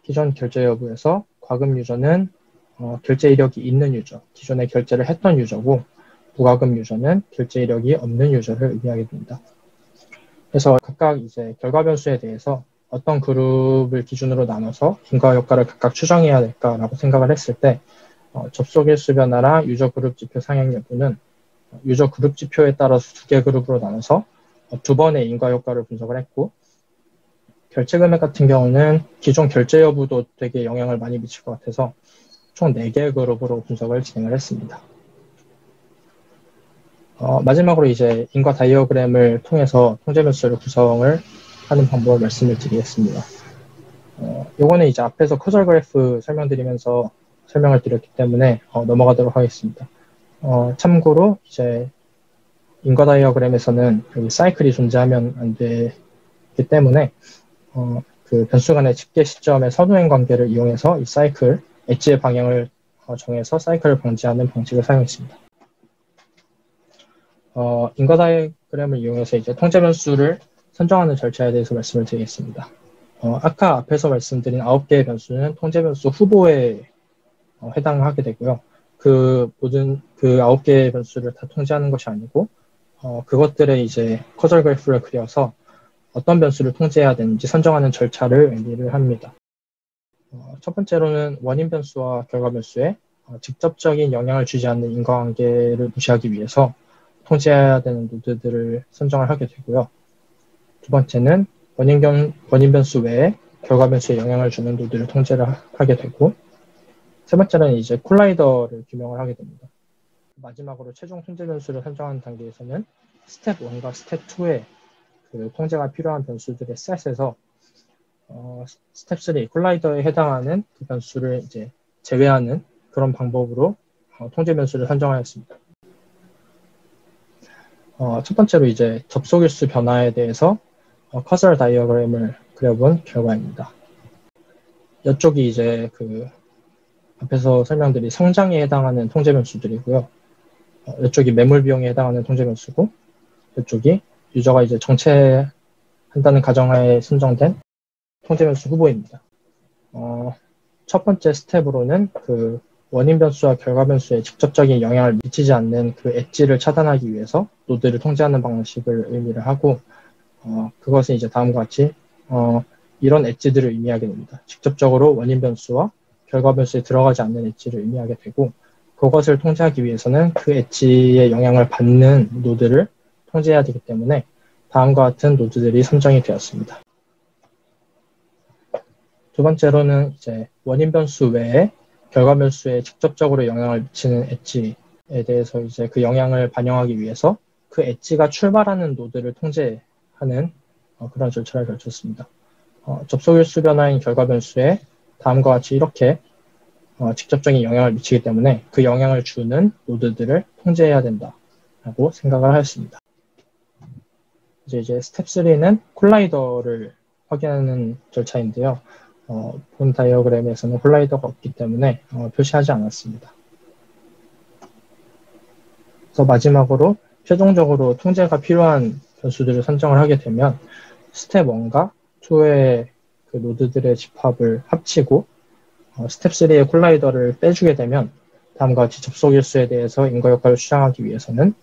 [SPEAKER 1] 기존 결제 여부에서 과금 유저는 결제 이력이 있는 유저, 기존에 결제를 했던 유저고, 무과금 유저는 결제 이력이 없는 유저를 의미하게 됩니다. 그래서 각각 이제 결과 변수에 대해서 어떤 그룹을 기준으로 나눠서 인과 효과를 각각 추정해야 될까라고 생각을 했을 때 접속 일수 변화랑 유저 그룹 지표 상향 여부는 유저 그룹 지표에 따라서 두 개 그룹으로 나눠서 두 번의 인과 효과를 분석을 했고, 결제 금액 같은 경우는 기존 결제 여부도 되게 영향을 많이 미칠 것 같아서 총 4개의 그룹으로 분석을 진행을 했습니다. 마지막으로 이제 인과 다이어그램을 통해서 통제 변수를 구성을 하는 방법을 말씀을 드리겠습니다. 요거는 이제 앞에서 커절 그래프 설명드리면서 설명을 드렸기 때문에 넘어가도록 하겠습니다. 참고로 이제 인과 다이어그램에서는 여기 사이클이 존재하면 안 되기 때문에 그 변수 간의 집계 시점의 선후행 관계를 이용해서 이 사이클, 엣지의 방향을 정해서 사이클을 방지하는 방식을 사용했습니다. 인과 다이어그램을 이용해서 이제 통제 변수를 선정하는 절차에 대해서 말씀을 드리겠습니다. 아까 앞에서 말씀드린 9개의 변수는 통제 변수 후보에 해당하게 되고요. 그 모든 그 9개의 변수를 다 통제하는 것이 아니고 그것들의 이제 커절 그래프를 그려서 어떤 변수를 통제해야 되는지 선정하는 절차를 의미를 합니다. 첫 번째로는 원인 변수와 결과 변수에 직접적인 영향을 주지 않는 인과관계를 무시하기 위해서 통제해야 되는 노드들을 선정을 하게 되고요. 두 번째는 원인 변수 외에 결과 변수에 영향을 주는 노드를 통제를 하게 되고, 세 번째는 이제 콜라이더를 규명을 하게 됩니다. 마지막으로 최종 통제 변수를 선정하는 단계에서는 스텝 1과 스텝 2의 그 통제가 필요한 변수들의 셋에서 스텝 3 콜라이더에 해당하는 그 변수를 이제 제외하는 그런 방법으로 통제 변수를 선정하였습니다. 첫 번째로 이제 접속일수 변화에 대해서 커서 다이어그램을 그려본 결과입니다. 이쪽이 이제 그 앞에서 설명드린 성장에 해당하는 통제 변수들이고요. 이쪽이 매몰 비용에 해당하는 통제 변수고, 이쪽이 유저가 이제 정체한다는 가정하에 선정된 통제 변수 후보입니다. 첫 번째 스텝으로는 그 원인 변수와 결과 변수에 직접적인 영향을 미치지 않는 그 엣지를 차단하기 위해서 노드를 통제하는 방식을 의미를 하고, 그것은 이제 다음과 같이 이런 엣지들을 의미하게 됩니다. 직접적으로 원인 변수와 결과 변수에 들어가지 않는 엣지를 의미하게 되고, 그것을 통제하기 위해서는 그 엣지의 영향을 받는 노드를 통제해야 되기 때문에 다음과 같은 노드들이 선정이 되었습니다. 두 번째로는 이제 원인 변수 외에 결과 변수에 직접적으로 영향을 미치는 엣지에 대해서 이제 그 영향을 반영하기 위해서 그 엣지가 출발하는 노드를 통제하는 그런 절차를 걸쳤습니다. 접속일수 변화인 결과 변수에 다음과 같이 이렇게 직접적인 영향을 미치기 때문에 그 영향을 주는 노드들을 통제해야 된다라고 생각을 하였습니다. 이제 스텝 3는 콜라이더를 확인하는 절차인데요. 본 다이어그램에서는 콜라이더가 없기 때문에 표시하지 않았습니다. 그래서 마지막으로 최종적으로 통제가 필요한 변수들을 선정을 하게 되면 스텝 1과 2의 그 노드들의 집합을 합치고 스텝 3의 콜라이더를 빼주게 되면 다음과 같이 접속일수에 대해서 인과효과를 추정하기 위해서는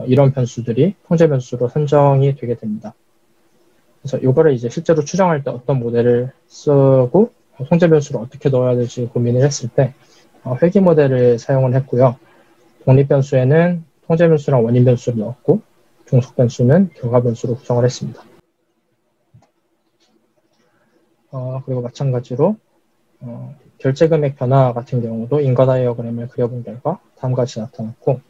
[SPEAKER 1] 이런 변수들이 통제 변수로 선정이 되게 됩니다. 그래서 이거를 이제 실제로 추정할 때 어떤 모델을 쓰고 통제 변수를 어떻게 넣어야 될지 고민을 했을 때 회귀 모델을 사용을 했고요. 독립 변수에는 통제 변수랑 원인 변수를 넣었고 종속 변수는 결과 변수로 구성을 했습니다. 그리고 마찬가지로 결제 금액 변화 같은 경우도 인과 다이어그램을 그려본 결과 다음과 같이 나타났고,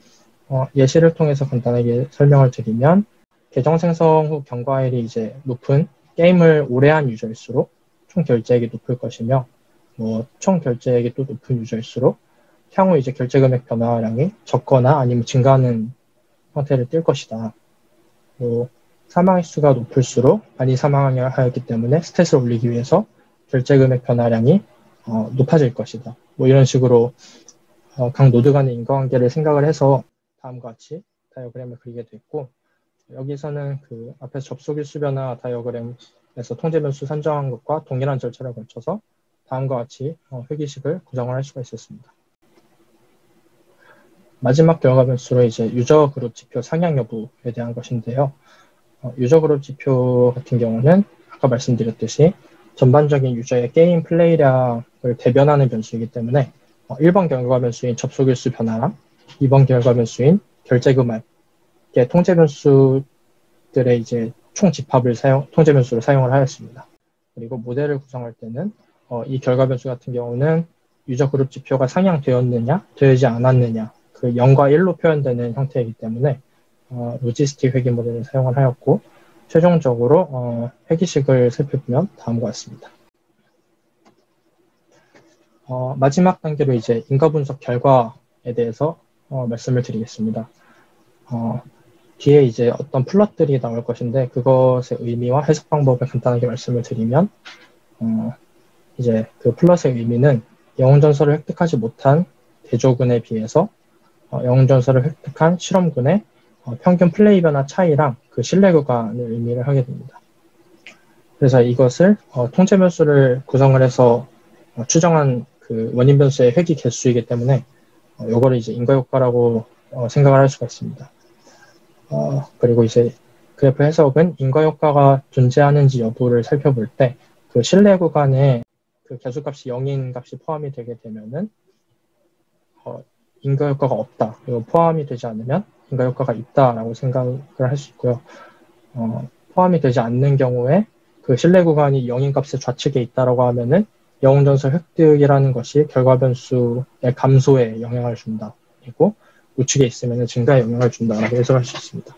[SPEAKER 1] 예시를 통해서 간단하게 설명을 드리면, 계정 생성 후 경과일이 이제 높은 게임을 오래 한 유저일수록 총 결제액이 높을 것이며, 총 결제액이 또 높은 유저일수록 향후 이제 결제 금액 변화량이 적거나 아니면 증가하는 형태를 띌 것이다. 사망 횟수가 높을수록 많이 사망하였기 때문에 스탯을 올리기 위해서 결제 금액 변화량이 높아질 것이다. 이런 식으로 각 노드 간의 인과관계를 생각을 해서 다음과 같이 다이어그램을 그리게 됐고, 여기서는 그 앞에서 접속 일수 변화 다이어그램에서 통제 변수 산정한 것과 동일한 절차를 거쳐서 다음과 같이 회기식을 구성을 할 수가 있었습니다. 마지막 결과 변수로 이제 유저 그룹 지표 상향 여부에 대한 것인데요. 유저 그룹 지표 같은 경우는 아까 말씀드렸듯이 전반적인 유저의 게임 플레이량을 대변하는 변수이기 때문에 1번 결과 변수인 접속 일수 변화랑 2번 결과 변수인 결제 금액 통제 변수들의 이제 총 집합을 통제 변수로 사용을 하였습니다. 그리고 모델을 구성할 때는 이 결과 변수 같은 경우는 유저 그룹 지표가 상향되었느냐, 되지 않았느냐, 그 0과 1로 표현되는 형태이기 때문에 로지스틱 회귀 모델을 사용을 하였고, 최종적으로 회귀식을 살펴보면 다음과 같습니다. 마지막 단계로 이제 인과 분석 결과에 대해서 말씀을 드리겠습니다. 뒤에 이제 어떤 플롯들이 나올 것인데 그것의 의미와 해석 방법을 간단하게 말씀을 드리면, 이제 그 플롯의 의미는 영웅전설을 획득하지 못한 대조군에 비해서 영웅전설을 획득한 실험군의 평균 플레이 변화 차이랑 그 신뢰 구간을 의미를 하게 됩니다. 그래서 이것을 통제 변수를 구성을 해서 추정한 그 원인 변수의 회귀 개수이기 때문에 이거를 이제 인과 효과라고 생각을 할 수가 있습니다. 그리고 이제 그래프 해석은 인과 효과가 존재하는지 여부를 살펴볼 때 그 신뢰 구간에 그 개수값이 0인 값이 포함이 되게 되면은 인과 효과가 없다. 그리고 포함이 되지 않으면 인과 효과가 있다라고 생각을 할 수 있고요. 포함이 되지 않는 경우에 그 신뢰 구간이 0인 값의 좌측에 있다라고 하면은 영웅전설 획득이라는 것이 결과 변수의 감소에 영향을 준다. 그리고 우측에 있으면 증가에 영향을 준다라고 해석할 수 있습니다.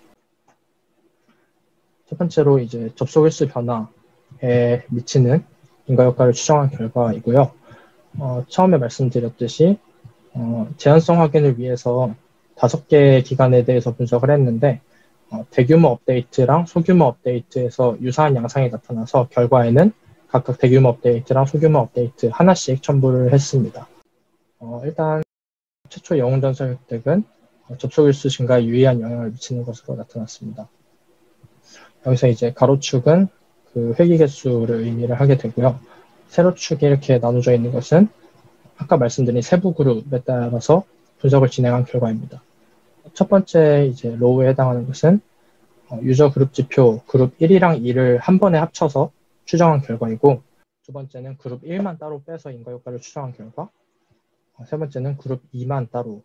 [SPEAKER 1] 첫 번째로 이제 접속 일수 변화에 미치는 인과 효과를 추정한 결과이고요. 처음에 말씀드렸듯이 제한성 확인을 위해서 5개의 기간에 대해서 분석을 했는데 대규모 업데이트랑 소규모 업데이트에서 유사한 양상이 나타나서 결과에는 각각 대규모 업데이트랑 소규모 업데이트 하나씩 첨부를 했습니다. 일단 최초 영웅전설 획득은 접속 일수 증가에 유의한 영향을 미치는 것으로 나타났습니다. 여기서 이제 가로축은 그 회귀 개수를 의미를 하게 되고요. 세로축이 이렇게 나눠져 있는 것은 아까 말씀드린 세부 그룹에 따라서 분석을 진행한 결과입니다. 첫 번째 이제 로우에 해당하는 것은 유저 그룹 지표 그룹 1이랑 2를 한 번에 합쳐서 추정한 결과이고, 두 번째는 그룹 1만 따로 빼서 인과 효과를 추정한 결과, 세 번째는 그룹 2만 따로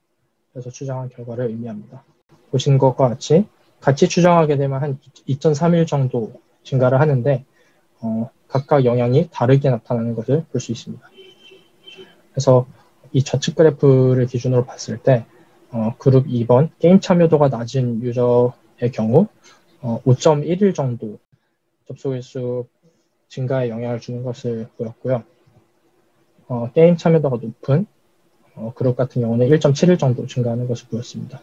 [SPEAKER 1] 빼서 추정한 결과를 의미합니다. 보신 것과 같이 추정하게 되면 한 2.31 정도 증가를 하는데 각각 영향이 다르게 나타나는 것을 볼 수 있습니다. 그래서 이 좌측 그래프를 기준으로 봤을 때 그룹 2번 게임 참여도가 낮은 유저의 경우 5.11 정도 접속 일수 증가에 영향을 주는 것을 보였고요. 게임 참여도가 높은 그룹 같은 경우는 1.71 정도 증가하는 것을 보였습니다.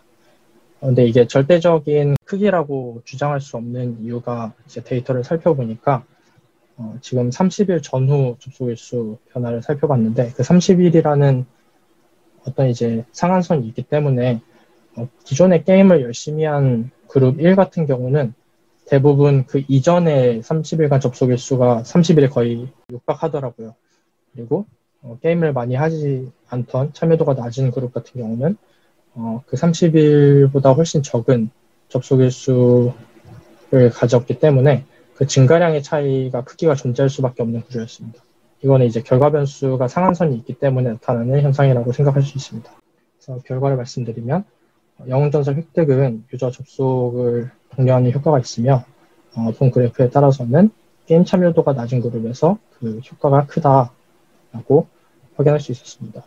[SPEAKER 1] 근데 이게 절대적인 크기라고 주장할 수 없는 이유가 이제 데이터를 살펴보니까 지금 30일 전후 접속 일수 변화를 살펴봤는데 그 30일이라는 어떤 이제 상한선이 있기 때문에 기존의 게임을 열심히 한 그룹 1 같은 경우는 대부분 그 이전의 30일간 접속 일수가 30일에 거의 육박하더라고요. 그리고 게임을 많이 하지 않던 참여도가 낮은 그룹 같은 경우는 그 30일보다 훨씬 적은 접속 일수를 가졌기 때문에 그 증가량의 차이가 크기가 존재할 수밖에 없는 구조였습니다. 이거는 이제 결과 변수가 상한선이 있기 때문에 나타나는 현상이라고 생각할 수 있습니다. 그래서 결과를 말씀드리면 영웅전설 획득은 유저 접속을 독려하는 효과가 있으며 본 그래프에 따라서는 게임 참여도가 낮은 그룹에서 그 효과가 크다라고 확인할 수 있었습니다.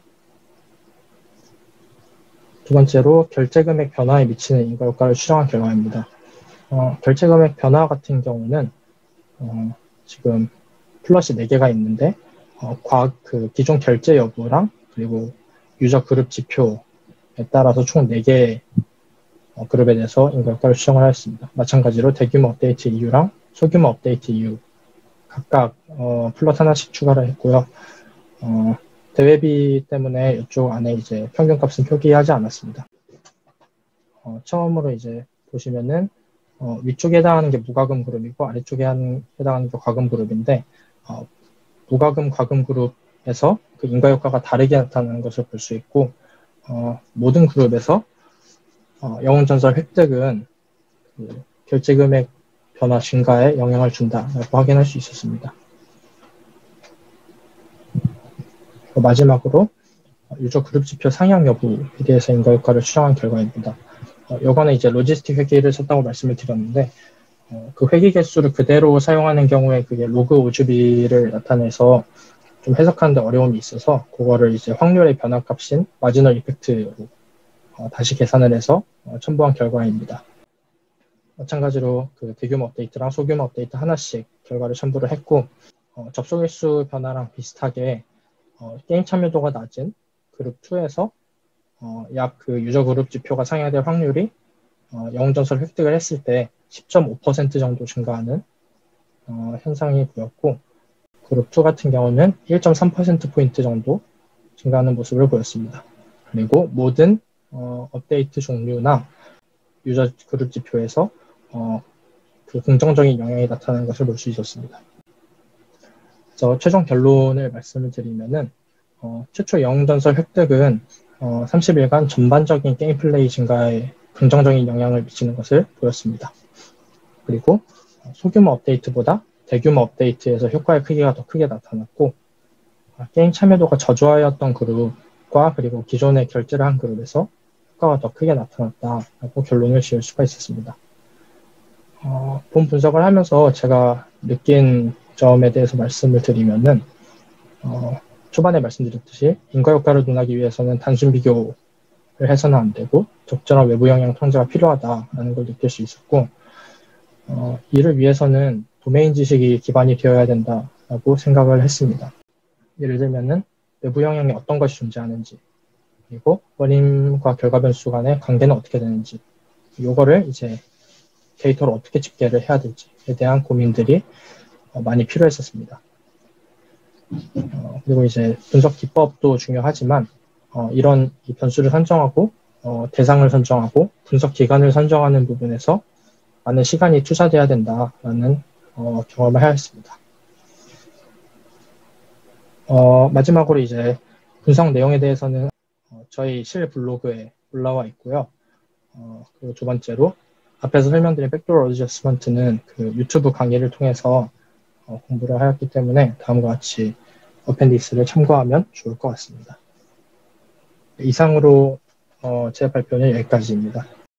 [SPEAKER 1] 두 번째로 결제 금액 변화에 미치는 인과효과를 추정한 결과입니다. 결제 금액 변화 같은 경우는 지금 플러시 4개가 있는데 그 기존 결제 여부랑 그리고 유저 그룹 지표에 따라서 총 4개의 그룹에 대해서 인과효과를 추정을 하였습니다. 마찬가지로 대규모 업데이트 이유랑 소규모 업데이트 이유 각각 플롯 하나씩 추가를 했고요. 대회비 때문에 이쪽 안에 이제 평균값은 표기하지 않았습니다. 처음으로 이제 보시면은 위쪽에 해당하는 게 무과금 그룹이고 아래쪽에 해당하는 게 과금 그룹인데 무과금 과금 그룹에서 그 인과효과가 다르게 나타나는 것을 볼 수 있고 모든 그룹에서 영웅전설 획득은 그 결제 금액 변화 증가에 영향을 준다라고 확인할 수 있었습니다. 마지막으로 유저 그룹 지표 상향 여부에 대해서 인과효과를 추정한 결과입니다. 요거는 이제 로지스틱 회계를 썼다고 말씀을 드렸는데 그 회계 개수를 그대로 사용하는 경우에 그게 로그 오주비를 나타내서 좀 해석하는데 어려움이 있어서 그거를 이제 확률의 변화 값인 마지널 이펙트로 다시 계산을 해서 첨부한 결과입니다. 마찬가지로 그 대규모 업데이트랑 소규모 업데이트 하나씩 결과를 첨부를 했고 접속 일수 변화랑 비슷하게 게임 참여도가 낮은 그룹 2에서 약 그 유저 그룹 지표가 상향될 확률이 영웅전설 획득을 했을 때 10.5% 정도 증가하는 현상이 보였고 그룹 2 같은 경우는 1.3%포인트 정도 증가하는 모습을 보였습니다. 그리고 모든 업데이트 종류나 유저 그룹 지표에서 그 긍정적인 영향이 나타나는 것을 볼 수 있었습니다. 그래서 최종 결론을 말씀을 드리면은 최초 영웅전설 획득은 30일간 전반적인 게임 플레이 증가에 긍정적인 영향을 미치는 것을 보였습니다. 그리고 소규모 업데이트보다 대규모 업데이트에서 효과의 크기가 더 크게 나타났고 게임 참여도가 저조하였던 그룹과 그리고 기존에 결제를 한 그룹에서 효과가 더 크게 나타났다라고 결론을 지을 수가 있었습니다. 본 분석을 하면서 제가 느낀 점에 대해서 말씀을 드리면은 초반에 말씀드렸듯이 인과효과를 논하기 위해서는 단순 비교를 해서는 안 되고 적절한 외부 영향 통제가 필요하다라는 걸 느낄 수 있었고 이를 위해서는 도메인 지식이 기반이 되어야 된다라고 생각을 했습니다. 예를 들면은 외부 영향이 어떤 것이 존재하는지 그리고 원인과 결과 변수 간의 관계는 어떻게 되는지 이거를 이제 데이터로 어떻게 집계를 해야 될지에 대한 고민들이 많이 필요했었습니다. 그리고 이제 분석 기법도 중요하지만 이런 이 변수를 선정하고 대상을 선정하고 분석 기간을 선정하는 부분에서 많은 시간이 투자돼야 된다라는 경험을 하였습니다. 마지막으로 이제 분석 내용에 대해서는 저희 실 블로그에 올라와 있고요. 그리고 두 번째로 앞에서 설명드린 백도어 어드저스먼트는 그 유튜브 강의를 통해서 공부를 하였기 때문에 다음과 같이 어펜디스를 참고하면 좋을 것 같습니다. 이상으로 제 발표는 여기까지입니다.